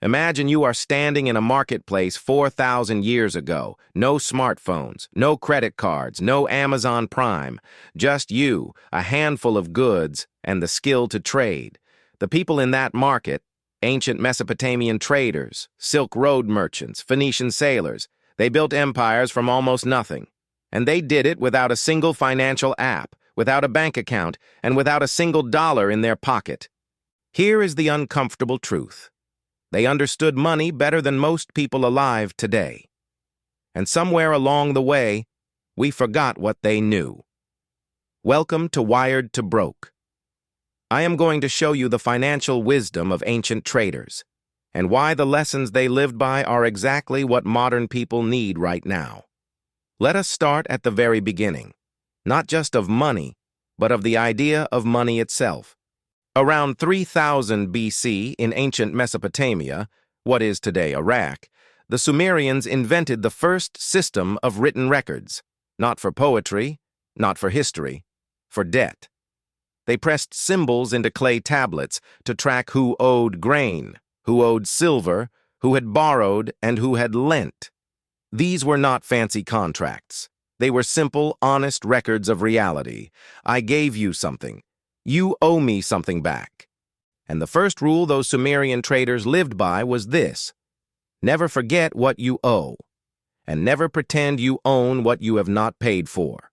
Imagine you are standing in a marketplace 4,000 years ago. No smartphones, no credit cards, no Amazon Prime. Just you, a handful of goods, and the skill to trade. The people in that market, ancient Mesopotamian traders, Silk Road merchants, Phoenician sailors, they built empires from almost nothing. And they did it without a single financial app, without a bank account, and without a single dollar in their pocket. Here is the uncomfortable truth. They understood money better than most people alive today. And somewhere along the way, we forgot what they knew. Welcome to Wired to Broke. I am going to show you the financial wisdom of ancient traders, and why the lessons they lived by are exactly what modern people need right now. Let us start at the very beginning, not just of money, but of the idea of money itself. Around 3000 BC in ancient Mesopotamia, what is today Iraq, the Sumerians invented the first system of written records, not for poetry, not for history, for debt. They pressed symbols into clay tablets to track who owed grain, who owed silver, who had borrowed, and who had lent. These were not fancy contracts. They were simple, honest records of reality. I gave you something. You owe me something back. And the first rule those Sumerian traders lived by was this: never forget what you owe, and never pretend you own what you have not paid for.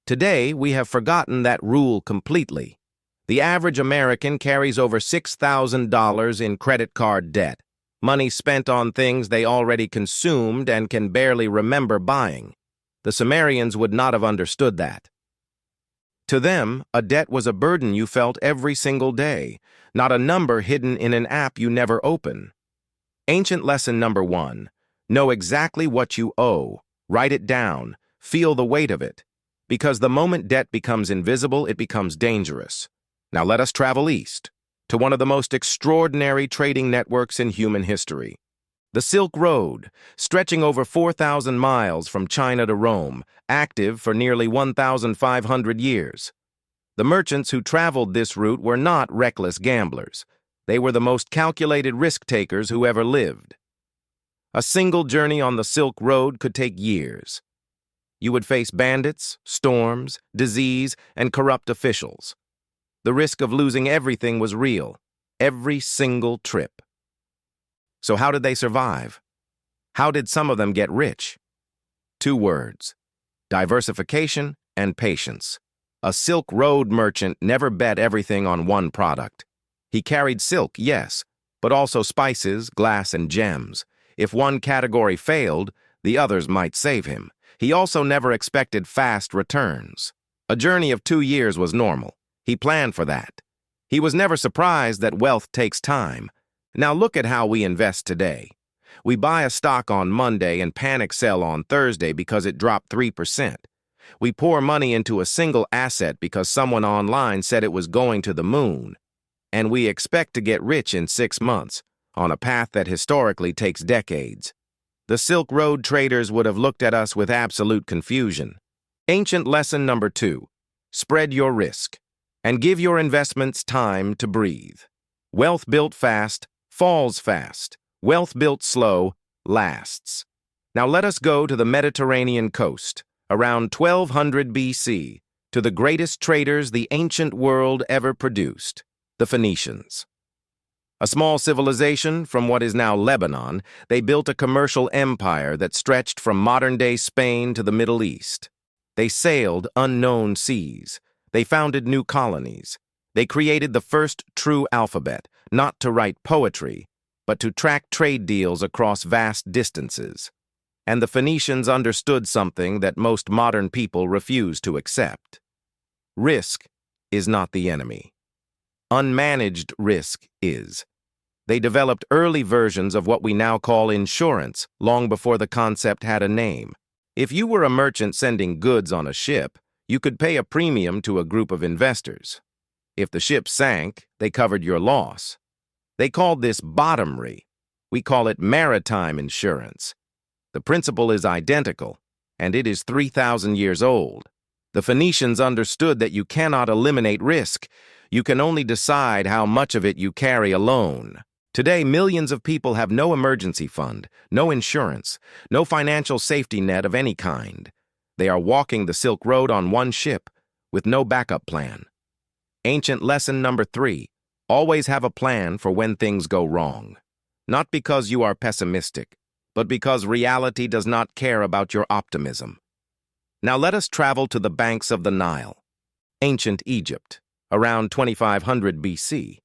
Today, we have forgotten that rule completely. The average American carries over $6,000 in credit card debt, money spent on things they already consumed and can barely remember buying. The Sumerians would not have understood that. To them, a debt was a burden you felt every single day, not a number hidden in an app you never open. Ancient lesson number 1, know exactly what you owe, write it down, feel the weight of it, because the moment debt becomes invisible, it becomes dangerous. Now let us travel east, to one of the most extraordinary trading networks in human history. The Silk Road, stretching over 4,000 miles from China to Rome, active for nearly 1,500 years. The merchants who traveled this route were not reckless gamblers. They were the most calculated risk-takers who ever lived. A single journey on the Silk Road could take years. You would face bandits, storms, disease, and corrupt officials. The risk of losing everything was real, every single trip. So how did they survive? How did some of them get rich? 2 words: diversification and patience. A Silk Road merchant never bet everything on one product. He carried silk, yes, but also spices, glass, and gems. If one category failed, the others might save him. He also never expected fast returns. A journey of 2 years was normal. He planned for that. He was never surprised that wealth takes time. Now look at how we invest today. We buy a stock on Monday and panic sell on Thursday because it dropped 3%. We pour money into a single asset because someone online said it was going to the moon. And we expect to get rich in 6 months, on a path that historically takes decades. The Silk Road traders would have looked at us with absolute confusion. Ancient lesson number 2, spread your risk, and give your investments time to breathe. Wealth built fast falls fast. Wealth built slow lasts. Now let us go to the Mediterranean coast, around 1200 BC, to the greatest traders the ancient world ever produced, the Phoenicians. A small civilization from what is now Lebanon, they built a commercial empire that stretched from modern-day Spain to the Middle East. They sailed unknown seas. They founded new colonies. They created the first true alphabet, not to write poetry, but to track trade deals across vast distances. And the Phoenicians understood something that most modern people refuse to accept. Risk is not the enemy. Unmanaged risk is. They developed early versions of what we now call insurance, long before the concept had a name. If you were a merchant sending goods on a ship, you could pay a premium to a group of investors. If the ship sank, they covered your loss. They called this bottomry. We call it maritime insurance. The principle is identical, and it is 3,000 years old. The Phoenicians understood that you cannot eliminate risk. You can only decide how much of it you carry alone. Today, millions of people have no emergency fund, no insurance, no financial safety net of any kind. They are walking the Silk Road on one ship, with no backup plan. Ancient lesson number 3, always have a plan for when things go wrong. Not because you are pessimistic, but because reality does not care about your optimism. Now let us travel to the banks of the Nile, ancient Egypt, around 2500 BC.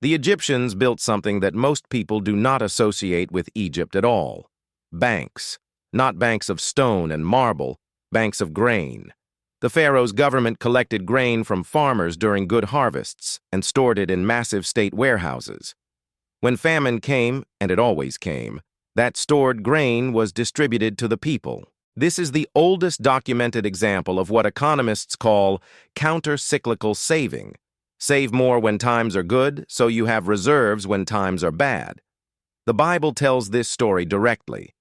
The Egyptians built something that most people do not associate with Egypt at all. Banks, not banks of stone and marble, banks of grain. The pharaoh's government collected grain from farmers during good harvests and stored it in massive state warehouses. When famine came, and it always came, that stored grain was distributed to the people. This is the oldest documented example of what economists call counter-cyclical saving. Save more when times are good, so you have reserves when times are bad. The Bible tells this story directly.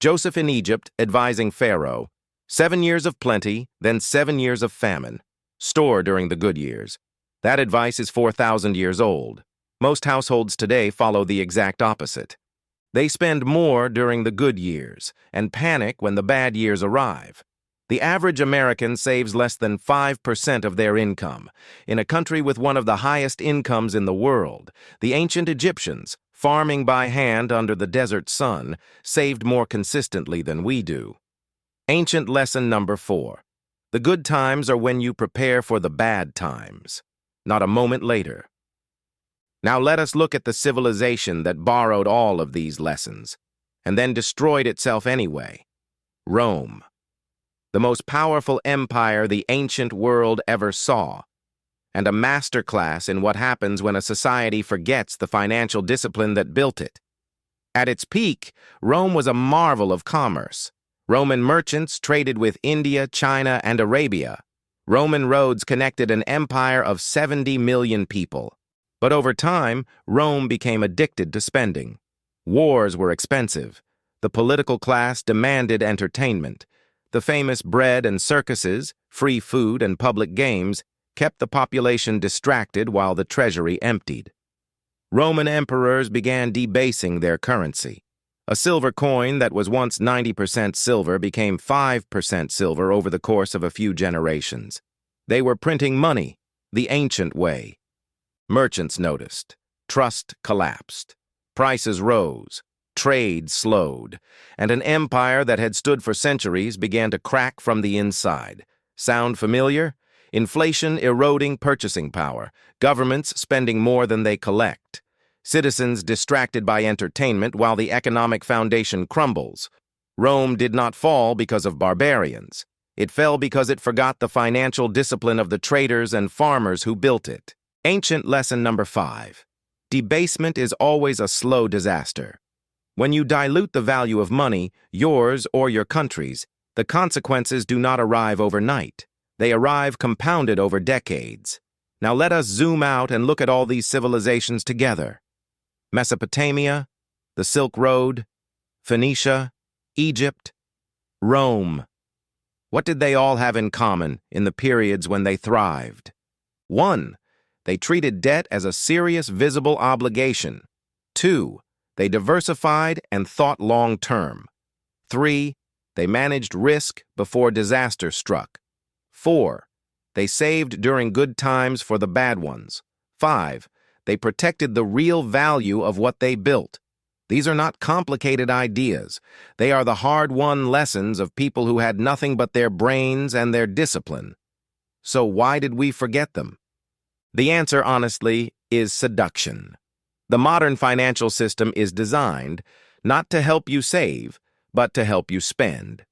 Joseph in Egypt advising Pharaoh, 7 years of plenty, then 7 years of famine. Store during the good years. That advice is 4,000 years old. Most households today follow the exact opposite. They spend more during the good years and panic when the bad years arrive. The average American saves less than 5% of their income. In a country with one of the highest incomes in the world, the ancient Egyptians, farming by hand under the desert sun, saved more consistently than we do. Ancient lesson number 4. The good times are when you prepare for the bad times, not a moment later. Now let us look at the civilization that borrowed all of these lessons, and then destroyed itself anyway. Rome. The most powerful empire the ancient world ever saw, and a masterclass in what happens when a society forgets the financial discipline that built it. At its peak, Rome was a marvel of commerce. Roman merchants traded with India, China, and Arabia. Roman roads connected an empire of 70 million people. But over time, Rome became addicted to spending. Wars were expensive. The political class demanded entertainment. The famous bread and circuses, free food and public games kept the population distracted while the treasury emptied. Roman emperors began debasing their currency. A silver coin that was once 90% silver became 5% silver over the course of a few generations. They were printing money, the ancient way. Merchants noticed. Trust collapsed. Prices rose. Trade slowed. And an empire that had stood for centuries began to crack from the inside. Sound familiar? Inflation eroding purchasing power. Governments spending more than they collect. Citizens distracted by entertainment while the economic foundation crumbles. Rome did not fall because of barbarians. It fell because it forgot the financial discipline of the traders and farmers who built it. Ancient lesson number 5. Debasement is always a slow disaster. When you dilute the value of money, yours or your country's, the consequences do not arrive overnight. They arrive compounded over decades. Now let us zoom out and look at all these civilizations together. Mesopotamia, the Silk Road, Phoenicia, Egypt, Rome. What did they all have in common in the periods when they thrived? 1. They treated debt as a serious visible obligation. 2. They diversified and thought long-term. 3. They managed risk before disaster struck. 4. They saved during good times for the bad ones. 5. They protected the real value of what they built. These are not complicated ideas. They are the hard-won lessons of people who had nothing but their brains and their discipline. So why did we forget them? The answer, honestly, is seduction. The modern financial system is designed not to help you save, but to help you spend.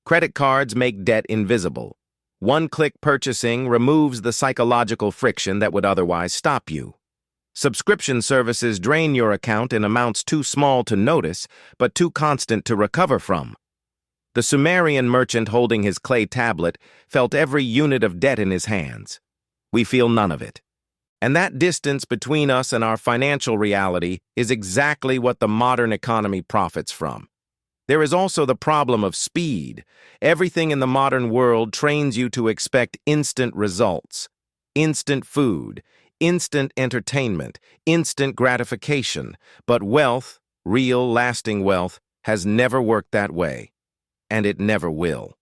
Credit cards make debt invisible. One-click purchasing removes the psychological friction that would otherwise stop you. Subscription services drain your account in amounts too small to notice, but too constant to recover from. The Sumerian merchant holding his clay tablet felt every unit of debt in his hands. We feel none of it. And that distance between us and our financial reality is exactly what the modern economy profits from. There is also the problem of speed. Everything in the modern world trains you to expect instant results. Instant food, instant entertainment, instant gratification. But wealth, real, lasting wealth, has never worked that way. And it never will.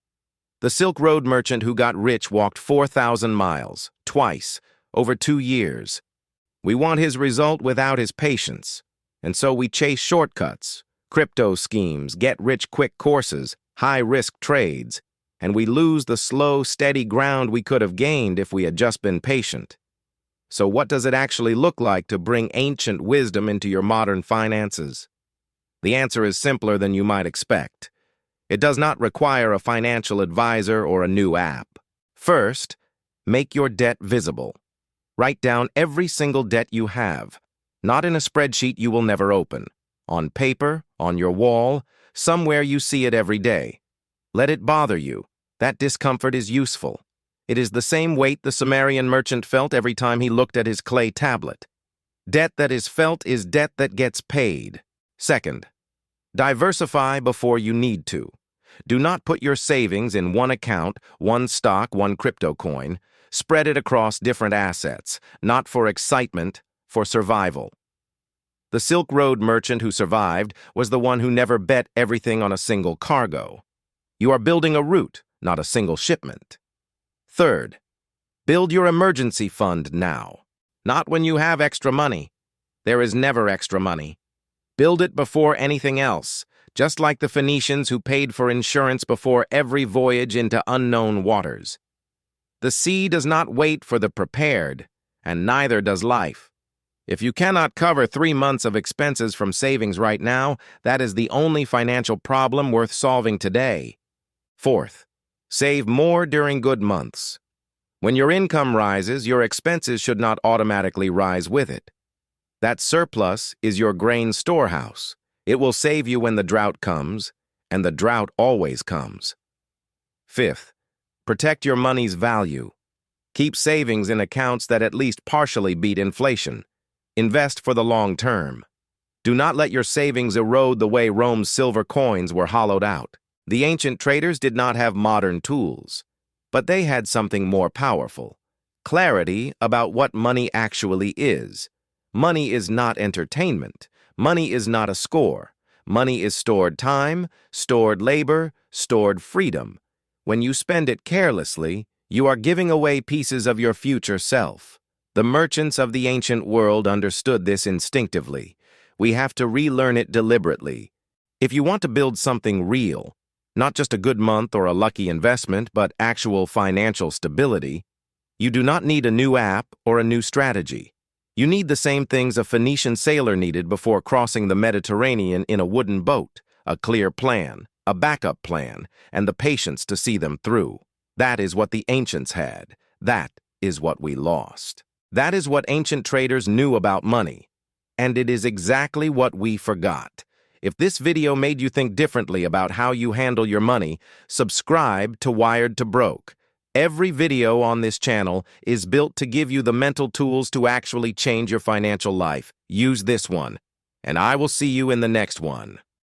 The Silk Road merchant who got rich walked 4,000 miles, twice, over 2 years. We want his result without his patience. And so we chase shortcuts, crypto schemes, get-rich-quick courses, high-risk trades, and we lose the slow, steady ground we could have gained if we had just been patient. So what does it actually look like to bring ancient wisdom into your modern finances? The answer is simpler than you might expect. It does not require a financial advisor or a new app. First, make your debt visible. Write down every single debt you have, not in a spreadsheet you will never open, on paper, on your wall, somewhere you see it every day. Let it bother you. That discomfort is useful. It is the same weight the Sumerian merchant felt every time he looked at his clay tablet. Debt that is felt is debt that gets paid. Second, diversify before you need to. Do not put your savings in one account, one stock, one crypto coin. Spread it across different assets, not for excitement, for survival. The Silk Road merchant who survived was the one who never bet everything on a single cargo. You are building a route, not a single shipment. Third, build your emergency fund now, not when you have extra money. There is never extra money. Build it before anything else, just like the Phoenicians who paid for insurance before every voyage into unknown waters. The sea does not wait for the prepared, and neither does life. If you cannot cover 3 months of expenses from savings right now, that is the only financial problem worth solving today. Fourth, save more during good months. When your income rises, your expenses should not automatically rise with it. That surplus is your grain storehouse. It will save you when the drought comes, and the drought always comes. Fifth, protect your money's value. Keep savings in accounts that at least partially beat inflation. Invest for the long term. Do not let your savings erode the way Rome's silver coins were hollowed out. The ancient traders did not have modern tools, but they had something more powerful: clarity about what money actually is. Money is not entertainment. Money is not a score. Money is stored time, stored labor, stored freedom. When you spend it carelessly, you are giving away pieces of your future self. The merchants of the ancient world understood this instinctively. We have to relearn it deliberately. If you want to build something real, not just a good month or a lucky investment, but actual financial stability, you do not need a new app or a new strategy. You need the same things a Phoenician sailor needed before crossing the Mediterranean in a wooden boat: a clear plan, a backup plan, and the patience to see them through. That is what the ancients had. That is what we lost. That is what ancient traders knew about money. And it is exactly what we forgot. If this video made you think differently about how you handle your money, subscribe to Wired to Broke. Every video on this channel is built to give you the mental tools to actually change your financial life. Use this one, and I will see you in the next one.